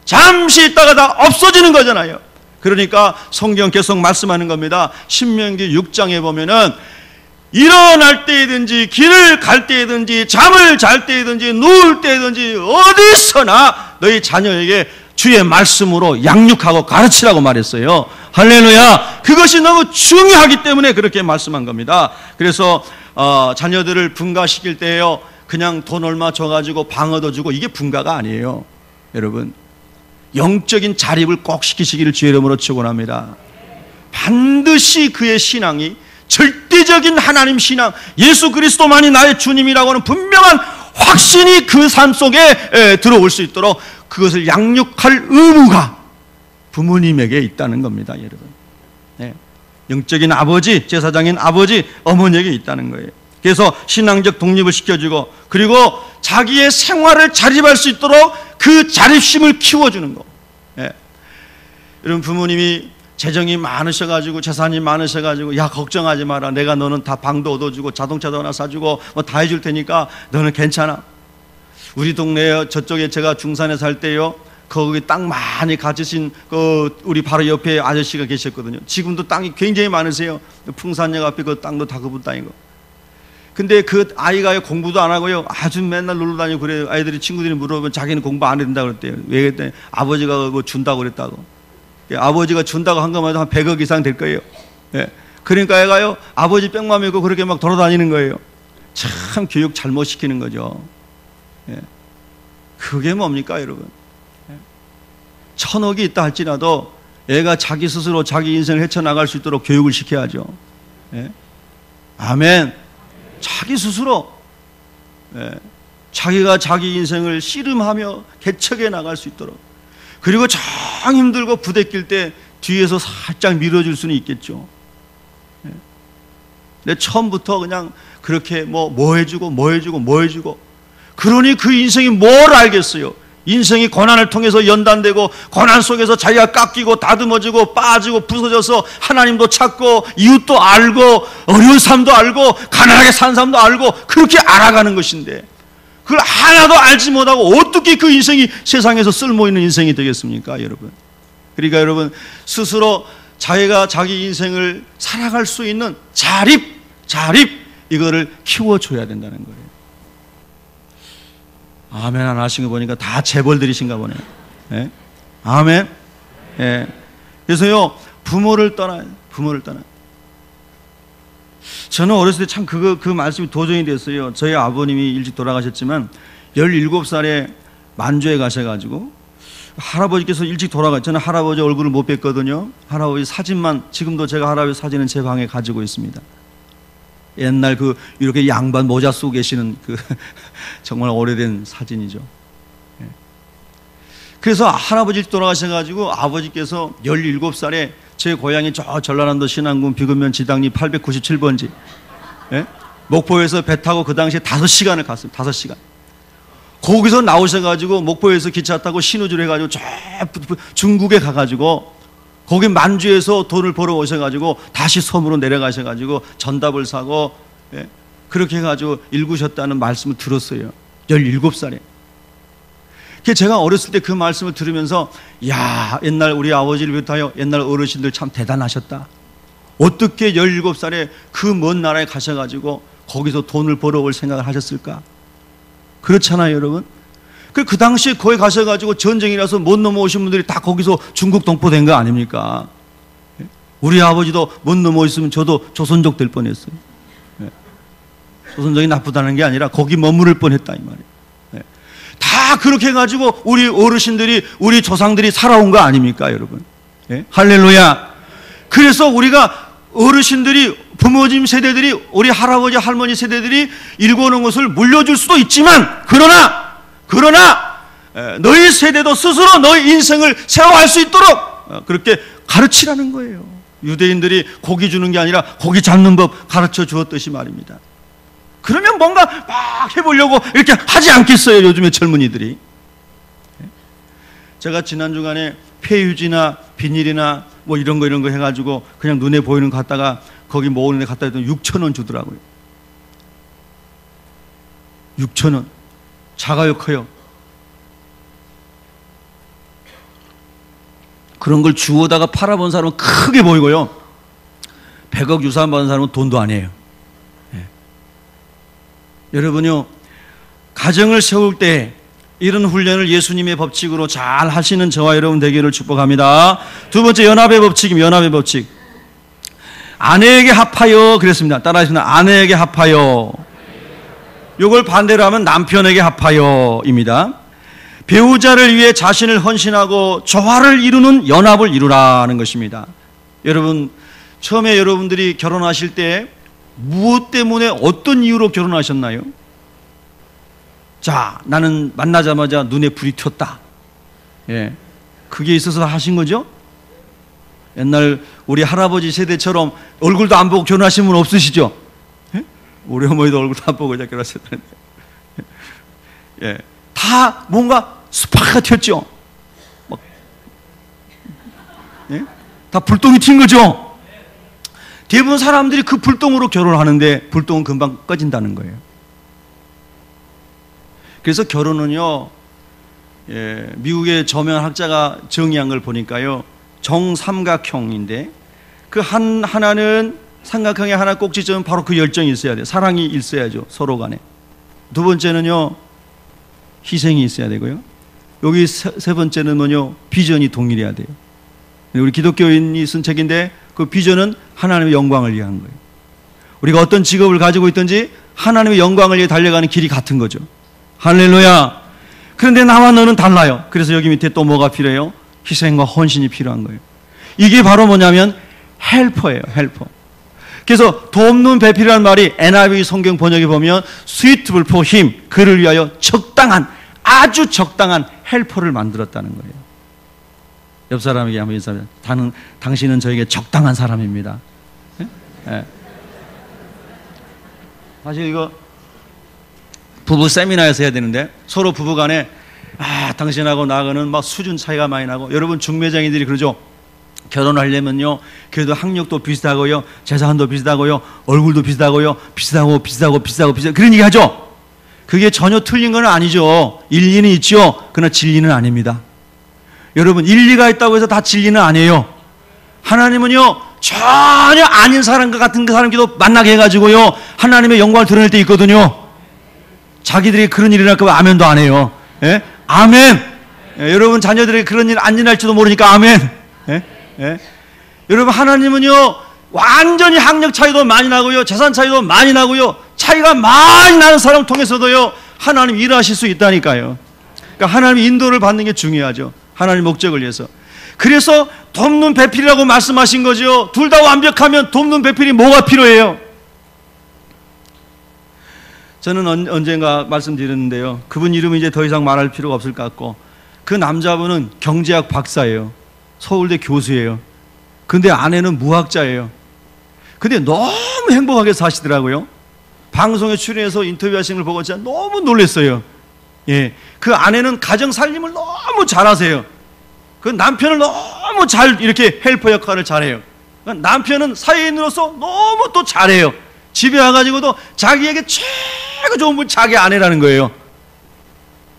[SPEAKER 1] 잠시 있다가 다 없어지는 거잖아요. 그러니까 성경 계속 말씀하는 겁니다. 신명기 6장에 보면은 일어날 때든지 길을 갈 때든지 잠을 잘 때든지 누울 때든지 어디서나 너희 자녀에게 주의 말씀으로 양육하고 가르치라고 말했어요. 할렐루야. 그것이 너무 중요하기 때문에 그렇게 말씀한 겁니다. 그래서 자녀들을 분가시킬 때요, 그냥 돈 얼마 줘가지고 방 얻어주고 이게 분가가 아니에요. 여러분, 영적인 자립을 꼭 시키시기를 주의 이름으로 축원합니다. 반드시 그의 신앙이 절대적인 하나님 신앙, 예수 그리스도만이 나의 주님이라고 하는 분명한 확신이 그 삶 속에 들어올 수 있도록 그것을 양육할 의무가 부모님에게 있다는 겁니다. 여러분, 네. 영적인 아버지, 제사장인 아버지, 어머니에게 있다는 거예요. 그래서 신앙적 독립을 시켜주고, 그리고 자기의 생활을 자립할 수 있도록 그 자립심을 키워주는 거. 예. 여러분, 부모님이 재정이 많으셔가지고, 재산이 많으셔가지고, 야, 걱정하지 마라. 내가 너는 다 방도 얻어주고 자동차도 하나 사주고 뭐 다 해줄 테니까 너는 괜찮아. 우리 동네에, 저쪽에 제가 중산에 살 때요, 거기 땅 많이 가지신 우리 바로 옆에 아저씨가 계셨거든요. 지금도 땅이 굉장히 많으세요. 풍산역 앞에 그 땅도 다 그분 땅이고. 근데 그 아이가 공부도 안 하고요, 아주 맨날 놀러 다니고 그래요. 아이들이, 친구들이 물어보면 자기는 공부 안 해야 된다고 그랬대요. 왜 그랬더니 아버지가 뭐 준다고 그랬다고. 아버지가 준다고 한 것만 해도 한 100억 이상 될 거예요. 예. 그러니까 애가요, 아버지 백만 믿고 그렇게 막 돌아다니는 거예요. 참 교육 잘못 시키는 거죠. 예. 그게 뭡니까, 여러분? 1000억이 있다 할지라도 애가 자기 스스로 자기 인생을 헤쳐나갈 수 있도록 교육을 시켜야죠. 예? 아멘. 자기 스스로 자기가 자기 인생을 씨름하며 개척해 나갈 수 있도록. 그리고 정 힘들고 부대낄 때 뒤에서 살짝 밀어줄 수는 있겠죠. 근데 처음부터 그냥 그렇게 뭐 해주고 그러니 그 인생이 뭘 알겠어요. 인생이 고난을 통해서 연단되고 고난 속에서 자기가 깎이고 다듬어지고 빠지고 부서져서 하나님도 찾고 이웃도 알고 어려운 삶도 알고 가난하게 산 삶도 알고 그렇게 알아가는 것인데 그걸 하나도 알지 못하고 어떻게 그 인생이 세상에서 쓸모있는 인생이 되겠습니까, 여러분? 그러니까 여러분, 스스로 자기가 자기 인생을 살아갈 수 있는 자립 이거를 키워줘야 된다는 거예요. 아멘 안 하신 거 보니까 다 재벌들이신가 보네요. 예? 아멘. 예. 그래서요, 부모를 떠나. 저는 어렸을 때 참 그 말씀이 도전이 됐어요. 저희 아버님이 일찍 돌아가셨지만 17살에 만주에 가셔가지고 할아버지께서 일찍 돌아갔잖아요. 할아버지 얼굴을 못 뵀거든요. 할아버지 사진만, 지금도 제가 할아버지 사진은 제 방에 가지고 있습니다. 옛날 이렇게 양반 모자 쓰고 계시는 정말 오래된 사진이죠. 그래서 할아버지 돌아가셔가지고 아버지께서 17살에 제 고향이 저 전라남도 신안군 비근면 지당리 897번지 목포에서 배 타고 그 당시에 5시간을 갔습니다. 5시간. 거기서 나오셔가지고 목포에서 기차 타고 신우주를 해가지고 저 중국에 가가지고 거기 만주에서 돈을 벌어 오셔가지고 다시 섬으로 내려가셔가지고 전답을 사고 그렇게 해가지고 일구셨다는 말씀을 들었어요. 17살에. 제가 어렸을 때 그 말씀을 들으면서 야, 옛날 우리 아버지를 비롯하여 옛날 어르신들 참 대단하셨다. 어떻게 17살에 그 먼 나라에 가셔가지고 거기서 돈을 벌어올 생각을 하셨을까? 그렇잖아요, 여러분. 그 당시에 거기 가셔가지고 전쟁이라서 못 넘어오신 분들이 다 거기서 중국 동포된 거 아닙니까? 우리 아버지도 못 넘어있으면 저도 조선족 될 뻔했어요. 조선족이 나쁘다는 게 아니라 거기 머무를 뻔했다 이 말이에요. 다 그렇게 해가지고 우리 어르신들이 우리 조상들이 살아온 거 아닙니까, 여러분? 할렐루야. 그래서 우리가 어르신들이 부모님 세대들이 우리 할아버지 할머니 세대들이 일궈놓은 것을 물려줄 수도 있지만 그러나 너희 세대도 스스로 너희 인생을 세워갈 수 있도록 그렇게 가르치라는 거예요. 유대인들이 고기 주는 게 아니라 고기 잡는 법 가르쳐 주었듯이 말입니다. 그러면 뭔가 막 해보려고 이렇게 하지 않겠어요, 요즘에 젊은이들이. 제가 지난 주간에 폐유지나 비닐이나 뭐 이런 거 해가지고 그냥 눈에 보이는 거 갖다가 거기 모으는 데 갖다 줬더니 6,000원 주더라고요. 6,000원. 작아요, 커요? 그런 걸 주워다가 팔아본 사람은 크게 보이고요. 100억 유산 받은 사람은 돈도 아니에요. 여러분요, 가정을 세울 때 이런 훈련을 예수님의 법칙으로 잘 하시는 저와 여러분 되기를 축복합니다. 두 번째, 연합의 법칙입니다. 연합의 법칙. 아내에게 합하여 그랬습니다. 따라하십니다. 아내에게 합하여. 이걸 반대로 하면 남편에게 합하여입니다. 배우자를 위해 자신을 헌신하고 조화를 이루는 연합을 이루라는 것입니다. 여러분, 처음에 여러분들이 결혼하실 때 무엇 때문에 어떤 이유로 결혼하셨나요? 자, 나는 만나자마자 눈에 불이 튀었다. 그게 있어서 하신 거죠? 옛날 우리 할아버지 세대처럼 얼굴도 안 보고 결혼하신 분 없으시죠? 우리 어머니도 얼굴도 안 보고 결혼하셨다는데. 다 뭔가 스파크가 튀었죠? 다 불똥이 튄 거죠? 대부분 사람들이 그 불똥으로 결혼하는데 불똥은 금방 꺼진다는 거예요. 그래서 결혼은요, 미국의 저명한 학자가 정의한 걸 보니까요, 정삼각형인데 그 하나는 삼각형의 하나 꼭지점은 바로 그 열정이 있어야 돼요. 사랑이 있어야죠, 서로 간에. 두 번째는요, 희생이 있어야 되고요. 여기 세 번째는 뭐냐, 비전이 동일해야 돼요. 우리 기독교인이 쓴 책인데 그 비전은 하나님의 영광을 위한 거예요. 우리가 어떤 직업을 가지고 있든지 하나님의 영광을 위해 달려가는 길이 같은 거죠. 할렐루야. 그런데 나와 너는 달라요. 그래서 여기 밑에 또 뭐가 필요해요? 희생과 헌신이 필요한 거예요. 이게 바로 뭐냐면 헬퍼예요. 헬퍼. 그래서 돕는 배필이라는 말이 NIV 성경 번역에 보면 suitable for him, 그를 위하여 적당한, 아주 적당한 헬퍼를 만들었다는 거예요. 옆 사람에게 한번 인사하면, 당신은 저에게 적당한 사람입니다. 네? 네. 사실 이거 부부 세미나에서 해야 되는데, 서로 부부 간에 당신하고 나하고는 막 수준 차이가 많이 나고, 여러분 중매장이들이 그러죠. 결혼하려면요, 그래도 학력도 비슷하고요, 재산도 비슷하고요, 얼굴도 비슷하고요, 비슷하고 그런 얘기 하죠. 그게 전혀 틀린 건 아니죠. 일리는 있죠. 그러나 진리는 아닙니다. 여러분, 일리가 있다고 해서 다 진리는 아니에요. 하나님은요, 전혀 아닌 사람과 같은 그 사람끼도 만나게 해가지고요, 하나님의 영광을 드러낼 때 있거든요. 자기들이 그런 일이 일어날까 봐 아멘도 안 해요. 예? 아멘. 예, 여러분 자녀들에게 그런 일 안 일어날지도 모르니까 아멘. 예? 예? 여러분, 하나님은요, 완전히 학력 차이도 많이 나고요, 재산 차이도 많이 나고요, 차이가 많이 나는 사람을 통해서도요, 하나님 일하실 수 있다니까요. 그러니까 하나님의 인도를 받는 게 중요하죠. 하나님 목적을 위해서. 그래서 돕는 배필이라고 말씀하신 거죠. 둘 다 완벽하면 돕는 배필이 뭐가 필요해요? 저는 언젠가 말씀드렸는데요, 그분 이름은 이제 더 이상 말할 필요가 없을 것 같고, 그 남자분은 경제학 박사예요. 서울대 교수예요. 근데 아내는 무학자예요. 근데 너무 행복하게 사시더라고요. 방송에 출연해서 인터뷰하시는 걸 보고 진짜 너무 놀랐어요. 예, 그 아내는 가정 살림을 너무 잘하세요. 그 남편을 너무 잘 이렇게 헬퍼 역할을 잘해요. 남편은 사회인으로서 너무 또 잘해요. 집에 와가지고도 자기에게 최고 좋은 분 자기 아내라는 거예요.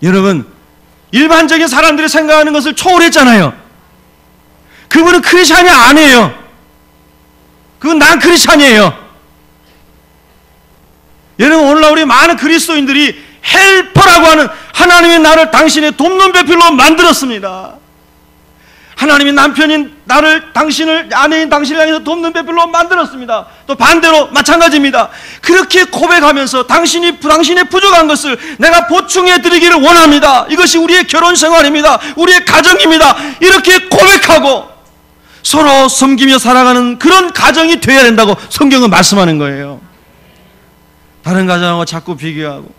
[SPEAKER 1] 여러분, 일반적인 사람들이 생각하는 것을 초월했잖아요. 그분은 크리스찬이 아니에요. 그건 난 크리스찬이에요. 여러분, 오늘날 우리 많은 그리스도인들이 헬퍼라고 하는, 하나님이 나를 당신의 돕는 배필로 만들었습니다. 하나님이 남편인 나를, 당신을, 아내인 당신을 향해서 돕는 배필로 만들었습니다. 또 반대로 마찬가지입니다. 그렇게 고백하면서 당신의 부족한 것을 내가 보충해 드리기를 원합니다. 이것이 우리의 결혼 생활입니다. 우리의 가정입니다. 이렇게 고백하고 서로 섬기며 살아가는 그런 가정이 되어야 된다고 성경은 말씀하는 거예요. 다른 가정하고 자꾸 비교하고,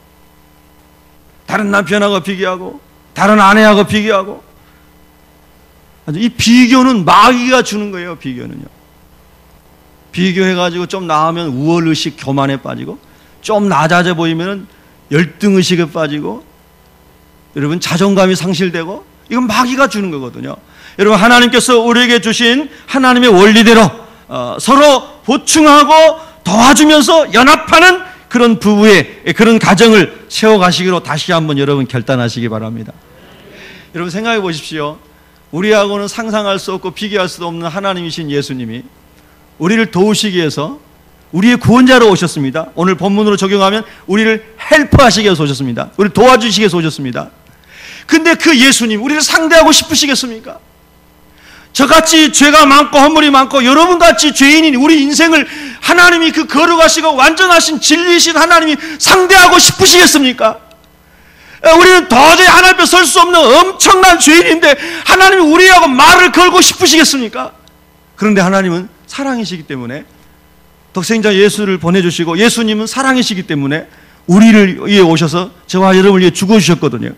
[SPEAKER 1] 다른 남편하고 비교하고, 다른 아내하고 비교하고, 이 비교는 마귀가 주는 거예요. 비교는요, 비교해가지고 좀 나으면 우월의식, 교만에 빠지고, 좀 낮아져 보이면 열등의식에 빠지고, 여러분 자존감이 상실되고, 이건 마귀가 주는 거거든요. 여러분, 하나님께서 우리에게 주신 하나님의 원리대로 서로 보충하고 도와주면서 연합하는 그런 부부의 그런 가정을 세워가시기로 다시 한번 여러분 결단하시기 바랍니다. 여러분 생각해 보십시오. 우리하고는 상상할 수 없고 비교할 수 없는 하나님이신 예수님이 우리를 도우시기 위해서 우리의 구원자로 오셨습니다. 오늘 본문으로 적용하면 우리를 헬퍼하시기 위해서 오셨습니다. 우리를 도와주시기 위해서 오셨습니다. 근데 그 예수님 우리를 상대하고 싶으시겠습니까? 저같이 죄가 많고 허물이 많고 여러분같이 죄인인 우리 인생을 하나님이 그 거룩하시고 완전하신 진리이신 하나님이 상대하고 싶으시겠습니까? 우리는 도저히 하나님 앞에 설 수 없는 엄청난 죄인인데 하나님이 우리하고 말을 걸고 싶으시겠습니까? 그런데 하나님은 사랑이시기 때문에 독생자 예수를 보내주시고, 예수님은 사랑이시기 때문에 우리를 위해 오셔서 저와 여러분을 위해 죽어주셨거든요.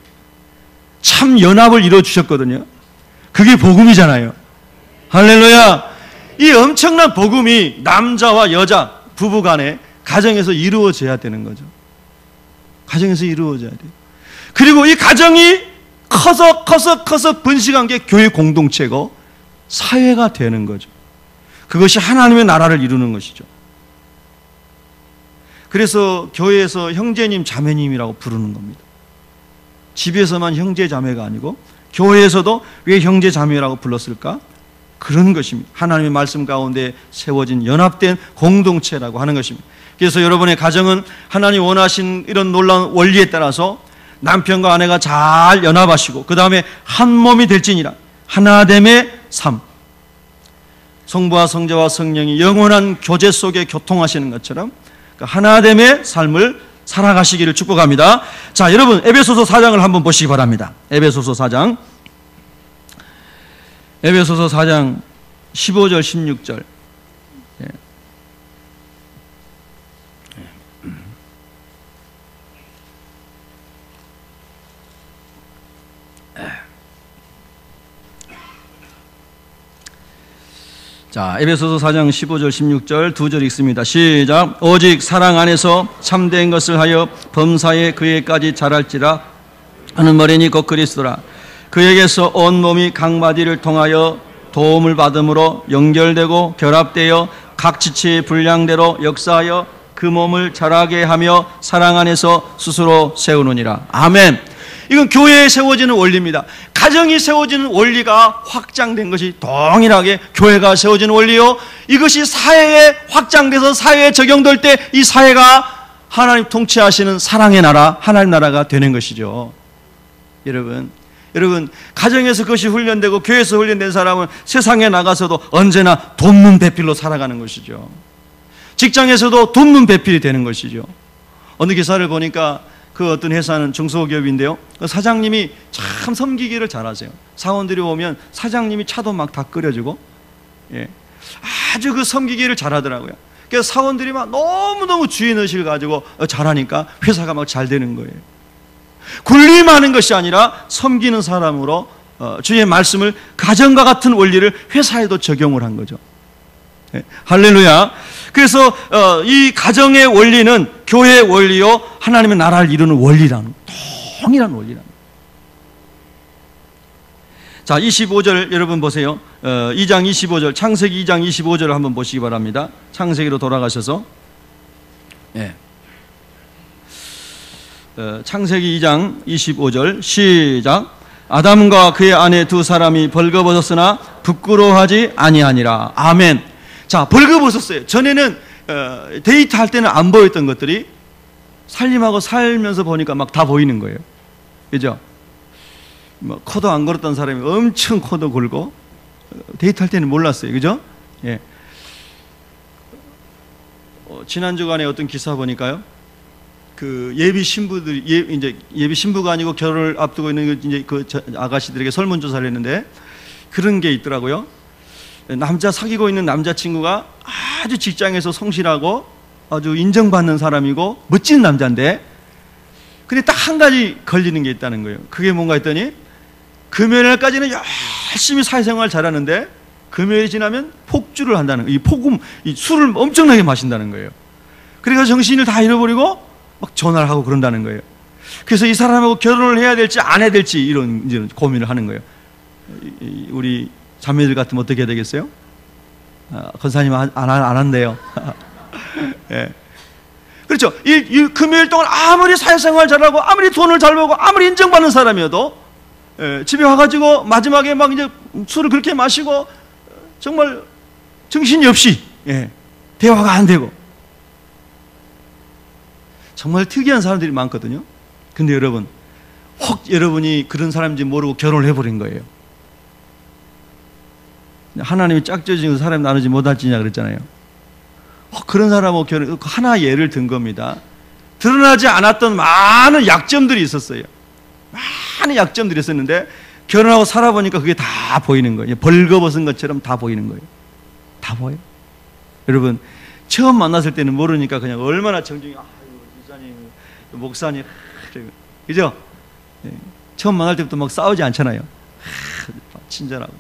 [SPEAKER 1] 참 연합을 이루어주셨거든요. 그게 복음이잖아요. 할렐루야. 이 엄청난 복음이 남자와 여자 부부 간에 가정에서 이루어져야 되는 거죠. 가정에서 이루어져야 돼요. 그리고 이 가정이 커서 번식한 게 교회 공동체고 사회가 되는 거죠. 그것이 하나님의 나라를 이루는 것이죠. 그래서 교회에서 형제님 자매님이라고 부르는 겁니다. 집에서만 형제 자매가 아니고 교회에서도 왜 형제 자매라고 불렀을까? 그런 것입니다. 하나님의 말씀 가운데 세워진 연합된 공동체라고 하는 것입니다. 그래서 여러분의 가정은 하나님이 원하신 이런 놀라운 원리에 따라서 남편과 아내가 잘 연합하시고 그 다음에 한 몸이 될지니라, 하나됨의 삶, 성부와 성자와 성령이 영원한 교제 속에 교통하시는 것처럼 하나됨의 삶을 살아가시기를 축복합니다. 자, 여러분 에베소서 4장을 한번 보시기 바랍니다. 에베소서 4장 15절 16절. 자, 에베소서 4장 15절 16절 두 절 읽습니다. 시작. 오직 사랑 안에서 참된 것을 하여 범사에 그에까지 자랄지라 하는 머리니 곧 그리스도라. 그에게서 온 몸이 각 마디를 통하여 도움을 받음으로 연결되고 결합되어 각 지체의 분량대로 역사하여 그 몸을 자라게 하며 사랑 안에서 스스로 세우느니라. 아멘. 이건 교회에 세워지는 원리입니다. 가정이 세워지는 원리가 확장된 것이 동일하게 교회가 세워지는 원리요, 이것이 사회에 확장돼서 사회에 적용될 때 이 사회가 하나님 통치하시는 사랑의 나라, 하나님 나라가 되는 것이죠. 여러분 가정에서 그것이 훈련되고 교회에서 훈련된 사람은 세상에 나가서도 언제나 돕는 배필로 살아가는 것이죠. 직장에서도 돕는 배필이 되는 것이죠. 어느 기사를 보니까 그 어떤 회사는 중소기업인데요, 그 사장님이 참 섬기기를 잘하세요. 사원들이 오면 사장님이 차도 막 다 끓여주고, 아주 그 섬기기를 잘하더라고요. 그래서 사원들이 막 너무너무 주인의식을 가지고 잘하니까 회사가 막 잘 되는 거예요. 군림하는 것이 아니라 섬기는 사람으로 주의 말씀을, 가정과 같은 원리를 회사에도 적용을 한 거죠. 할렐루야. 그래서 이 가정의 원리는 교회의 원리요, 하나님의 나라를 이루는 원리라는, 동일한 원리라는. 자, 25절 여러분 보세요. 2장 25절, 창세기 2장 25절을 한번 보시기 바랍니다. 창세기로 돌아가셔서, 창세기 2장 25절 시작. 아담과 그의 아내 두 사람이 벌거벗었으나 부끄러워하지 아니하니라. 아멘. 자, 벌거벗었어요. 전에는 데이트할 때는 안 보였던 것들이 살림하고 살면서 보니까 막 다 보이는 거예요. 그죠? 뭐 코도 안 걸었던 사람이 엄청 코도 걸고, 데이트할 때는 몰랐어요. 그죠? 예. 지난 주간에 어떤 기사 보니까요, 그 예비 신부들이, 이제 예비 신부가 아니고 결혼을 앞두고 있는 이제 그 아가씨들에게 설문조사를 했는데 그런 게 있더라고요. 남자 사귀고 있는 남자친구가 아주 직장에서 성실하고 아주 인정받는 사람이고 멋진 남자인데, 근데 딱 한 가지 걸리는 게 있다는 거예요. 그게 뭔가 했더니 금요일까지는 열심히 사회생활 잘하는데 금요일이 지나면 폭주를 한다는 거예요. 이 술을 엄청나게 마신다는 거예요. 그래서 정신을 다 잃어버리고 막 전화를 하고 그런다는 거예요. 그래서 이 사람하고 결혼을 해야 될지 안 해야 될지 이런 고민을 하는 거예요. 우리 자매들 같으면 어떻게 해야 되겠어요? 권사님 안 한대요. 예. 그렇죠. 이 금요일 동안 아무리 사회생활 잘하고 아무리 돈을 잘 벌고 아무리 인정받는 사람이어도 집에 와가지고 마지막에 막 이제 술을 그렇게 마시고 정말 정신이 없이 대화가 안 되고, 정말 특이한 사람들이 많거든요. 근데 여러분, 혹 여러분이 그런 사람인지 모르고 결혼을 해버린 거예요. 하나님이 짝져진 사람 나누지 못할지냐 그랬잖아요. 그런 사람하고 결혼, 하나 예를 든 겁니다. 드러나지 않았던 많은 약점들이 있었어요. 많은 약점들이 있었는데 결혼하고 살아보니까 그게 다 보이는 거예요. 벌거벗은 것처럼 다 보이는 거예요. 다 보여요. 여러분, 처음 만났을 때는 모르니까 그냥 얼마나 정중히, 기사님, 목사님, 그죠? 처음 만날 때부터 막 싸우지 않잖아요. 친절하고.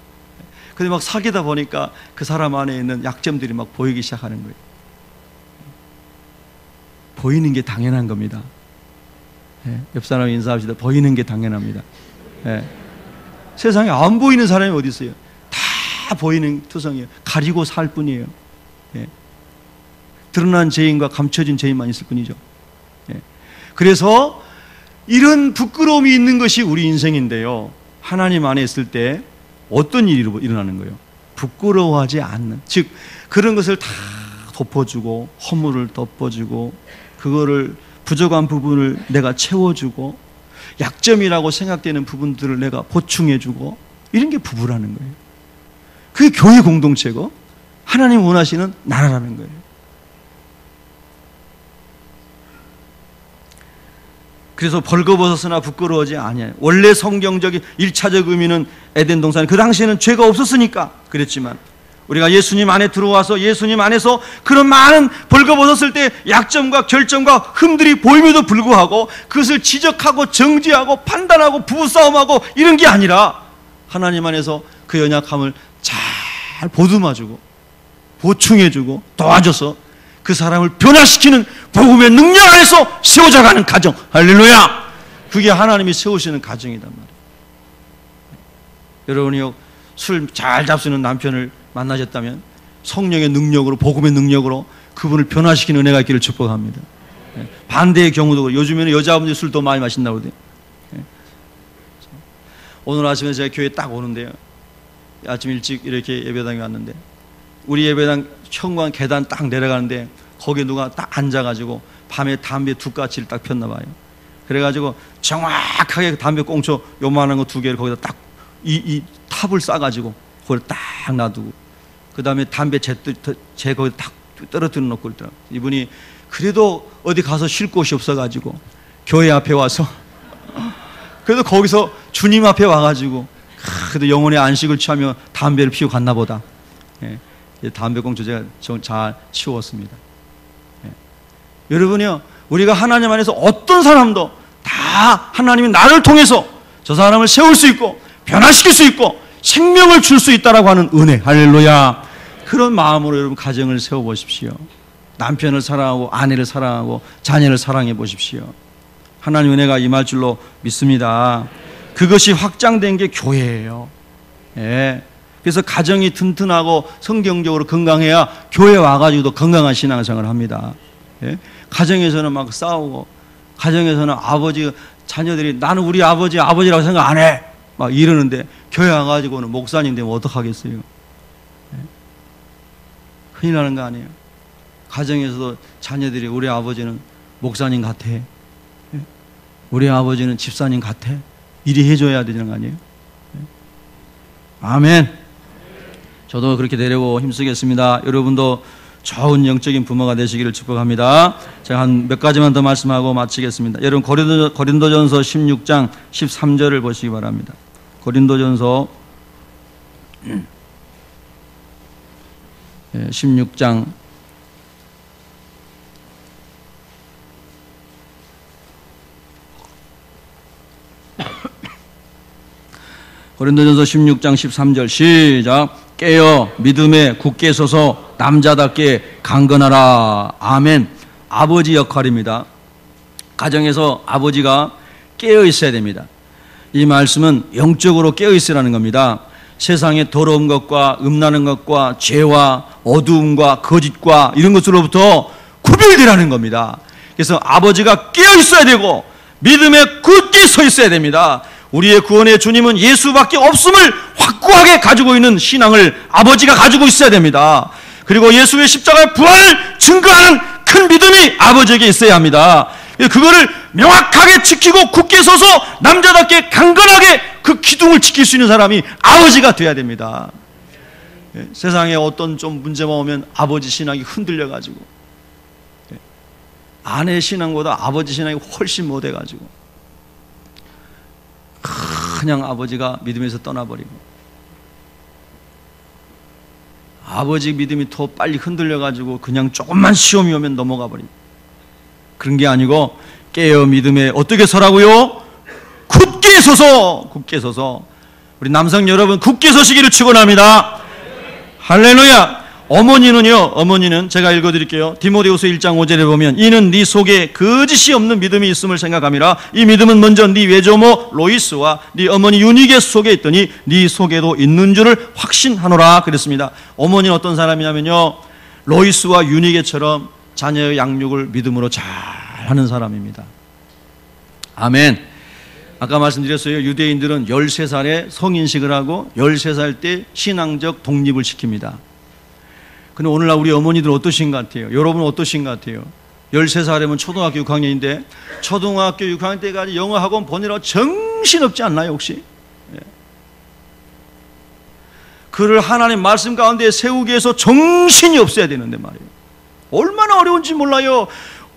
[SPEAKER 1] 근데 막 사귀다 보니까 그 사람 안에 있는 약점들이 막 보이기 시작하는 거예요. 보이는 게 당연한 겁니다. 옆 사람 인사합시다. 보이는 게 당연합니다. 세상에 안 보이는 사람이 어디 있어요? 다 보이는 투성이에요. 가리고 살 뿐이에요. 드러난 죄인과 감춰진 죄인만 있을 뿐이죠. 그래서 이런 부끄러움이 있는 것이 우리 인생인데요, 하나님 안에 있을 때 어떤 일이 일어나는 거예요? 부끄러워하지 않는, 즉 그런 것을 다 덮어주고 허물을 덮어주고 그거를 부족한 부분을 내가 채워주고 약점이라고 생각되는 부분들을 내가 보충해주고, 이런 게 부부라는 거예요. 그게 교회 공동체고 하나님 원하시는 나라라는 거예요. 그래서 벌거벗었으나 부끄러워하지 아니하여. 원래 성경적인 1차적 의미는 에덴 동산, 그 당시에는 죄가 없었으니까 그랬지만 우리가 예수님 안에 들어와서 예수님 안에서 그런 많은 벌거벗었을 때 약점과 결점과 흠들이 보임에도 불구하고 그것을 지적하고 정지하고 판단하고 부부싸움하고 이런 게 아니라 하나님 안에서 그 연약함을 잘 보듬어주고 보충해주고 도와줘서 그 사람을 변화시키는 복음의 능력 안에서 세워져가는 가정. 할렐루야. 그게 하나님이 세우시는 가정이단 말이에요. 여러분이요, 술 잘 잡수는 남편을 만나셨다면 성령의 능력으로, 복음의 능력으로 그분을 변화시키는 은혜가 있기를 축복합니다. 반대의 경우도, 요즘에는 여자분들이 술 더 많이 마신다고 그래요. 오늘 아침에 제가 교회에 딱 오는데요, 아침 일찍 이렇게 예배당에 왔는데 우리 예배당 현관 계단 딱 내려가는데 거기에 누가 딱 앉아가지고 밤에 담배 2가치를 딱 폈나 봐요. 그래가지고 정확하게 담배 꽁초 요만한 거 2개를 거기다 딱 이 탑을 싸가지고 그걸 딱 놔두고 그 다음에 담배 제 거기다 딱 떨어뜨려 놓고 있더라고요. 이분이 그래도 어디 가서 쉴 곳이 없어가지고 교회 앞에 와서 그래도 거기서 주님 앞에 와가지고 그래도 영혼의 안식을 취하며 담배를 피우고 갔나 보다. 담배 꽁초 제가 잘 치웠습니다. 여러분이요, 우리가 하나님 안에서 어떤 사람도 다 하나님이 나를 통해서 저 사람을 세울 수 있고 변화시킬 수 있고 생명을 줄 수 있다라고 하는 은혜. 할렐루야. 그런 마음으로 여러분 가정을 세워보십시오. 남편을 사랑하고 아내를 사랑하고 자녀를 사랑해 보십시오. 하나님 은혜가 임할 줄로 믿습니다. 그것이 확장된 게 교회예요. 그래서 가정이 튼튼하고 성경적으로 건강해야 교회 와가지고도 건강한 신앙생활을 합니다. 가정에서는 막 싸우고, 가정에서는 아버지, 자녀들이 나는 우리 아버지라고 생각 안 해 막 이러는데 교회 와가지고는 목사님 되면 어떡하겠어요? 큰일 나는 거 아니에요? 가정에서도 자녀들이 우리 아버지는 목사님 같아, 우리 아버지는 집사님 같아, 이리 해줘야 되는 거 아니에요? 아멘. 저도 그렇게 되려고 힘쓰겠습니다. 여러분도 좋은 영적인 부모가 되시기를 축복합니다. 제가 한 몇 가지만 더 말씀하고 마치겠습니다. 여러분 고린도전서 16장 13절을 보시기 바랍니다. 고린도전서 16장 13절 시작. 깨어 믿음에 굳게 서서 남자답게 강건하라. 아멘. 아버지 역할입니다. 가정에서 아버지가 깨어 있어야 됩니다. 이 말씀은 영적으로 깨어 있으라는 겁니다. 세상의 더러운 것과 음란한 것과 죄와 어두움과 거짓과 이런 것으로부터 구별되라는 겁니다. 그래서 아버지가 깨어 있어야 되고 믿음에 굳게 서 있어야 됩니다. 우리의 구원의 주님은 예수밖에 없음을 확고하게 가지고 있는 신앙을 아버지가 가지고 있어야 됩니다. 그리고 예수의 십자가의 부활을 증거하는 큰 믿음이 아버지에게 있어야 합니다. 그거를 명확하게 지키고 굳게 서서 남자답게 강건하게 그 기둥을 지킬 수 있는 사람이 아버지가 돼야 됩니다. 세상에 어떤 좀 문제만 오면 아버지 신앙이 흔들려가지고 아내 신앙보다 아버지 신앙이 훨씬 못해가지고 그냥 아버지가 믿음에서 떠나버리고 아버지 믿음이 더 빨리 흔들려가지고 그냥 조금만 시험이 오면 넘어가 버리고 그런 게 아니고 깨어 믿음에 어떻게 서라고요? 굳게 서서 우리 남성 여러분 굳게 서시기를 축원합니다. 할렐루야. 어머니는 제가 읽어드릴게요. 디모데후서 1장 5절에 보면 이는 네 속에 거짓이 없는 믿음이 있음을 생각함이라. 이 믿음은 먼저 네 외조모 로이스와 네 어머니 유니게 속에 있더니 네 속에도 있는 줄을 확신하노라 그랬습니다. 어머니는 어떤 사람이냐면요, 로이스와 유니게처럼 자녀의 양육을 믿음으로 잘 하는 사람입니다. 아멘. 아까 말씀드렸어요. 유대인들은 13살에 성인식을 하고 13살 때 신앙적 독립을 시킵니다. 근데 오늘날 우리 어머니들 어떠신 것 같아요? 여러분은 어떠신 것 같아요? 13살이면 초등학교 6학년인데 초등학교 6학년 때까지 영어 학원 보내라고 정신없지 않나요 혹시? 그를 하나님 말씀 가운데 세우기 위해서 정신이 없어야 되는데 말이에요. 얼마나 어려운지 몰라요.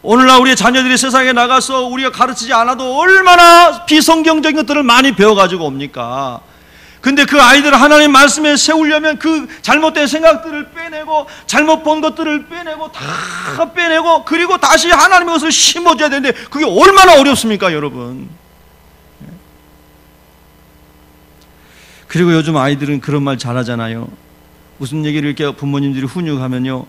[SPEAKER 1] 오늘날 우리의 자녀들이 세상에 나가서 우리가 가르치지 않아도 얼마나 비성경적인 것들을 많이 배워가지고 옵니까? 근데 그 아이들을 하나님 말씀에 세우려면 그 잘못된 생각들을 빼내고 잘못 본 것들을 빼내고 다 빼내고 그리고 다시 하나님의 것을 심어줘야 되는데 그게 얼마나 어렵습니까, 여러분? 그리고 요즘 아이들은 그런 말 잘하잖아요. 무슨 얘기를 이렇게 부모님들이 훈육하면요,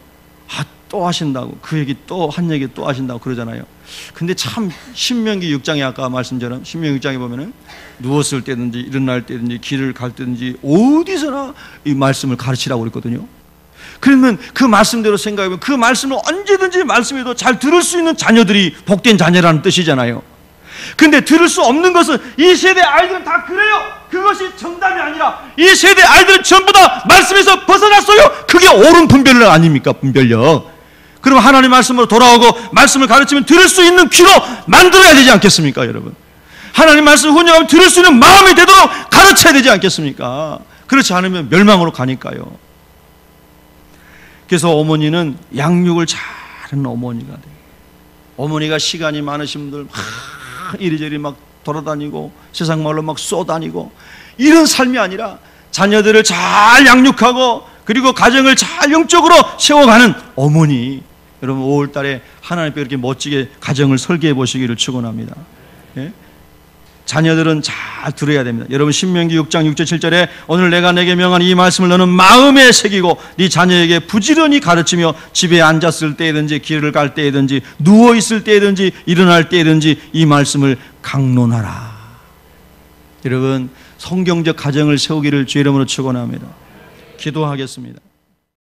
[SPEAKER 1] 또 하신다고, 그 얘기 또 한 얘기 또 하신다고 그러잖아요. 근데 참 신명기 6장에 아까 말씀처럼 신명기 6장에 보면은 누웠을 때든지 일어날 때든지 길을 갈 때든지 어디서나 이 말씀을 가르치라고 그랬거든요. 그러면 그 말씀대로 생각하면 그 말씀을 언제든지 말씀해도 잘 들을 수 있는 자녀들이 복된 자녀라는 뜻이잖아요. 근데 들을 수 없는 것은 이 세대 아이들은 다 그래요. 그것이 정답이 아니라 이 세대 아이들은 전부 다 말씀에서 벗어났어요. 그게 옳은 분별력 아닙니까? 분별력. 그럼 하나님 말씀으로 돌아오고 말씀을 가르치면 들을 수 있는 귀로 만들어야 되지 않겠습니까, 여러분? 하나님 말씀을 훈육하면 들을 수 있는 마음이 되도록 가르쳐야 되지 않겠습니까? 그렇지 않으면 멸망으로 가니까요. 그래서 어머니는 양육을 잘하는 어머니가 돼요. 어머니가 시간이 많으신 분들 막 이리저리 막 돌아다니고 세상 말로 막 쏘다니고 이런 삶이 아니라 자녀들을 잘 양육하고 그리고 가정을 잘 영적으로 세워가는 어머니, 여러분 5월달에 하나님께 이렇게 멋지게 가정을 설계해 보시기를 축원합니다. 예? 자녀들은 잘 들어야 됩니다. 여러분 신명기 6장 6절 7절에 오늘 내가 내게 명한 이 말씀을 너는 마음에 새기고 네 자녀에게 부지런히 가르치며 집에 앉았을 때든지 길을 갈 때든지 누워 있을 때든지 일어날 때든지 이 말씀을 강론하라. 여러분 성경적 가정을 세우기를 주의 이름으로 축원합니다. 기도하겠습니다.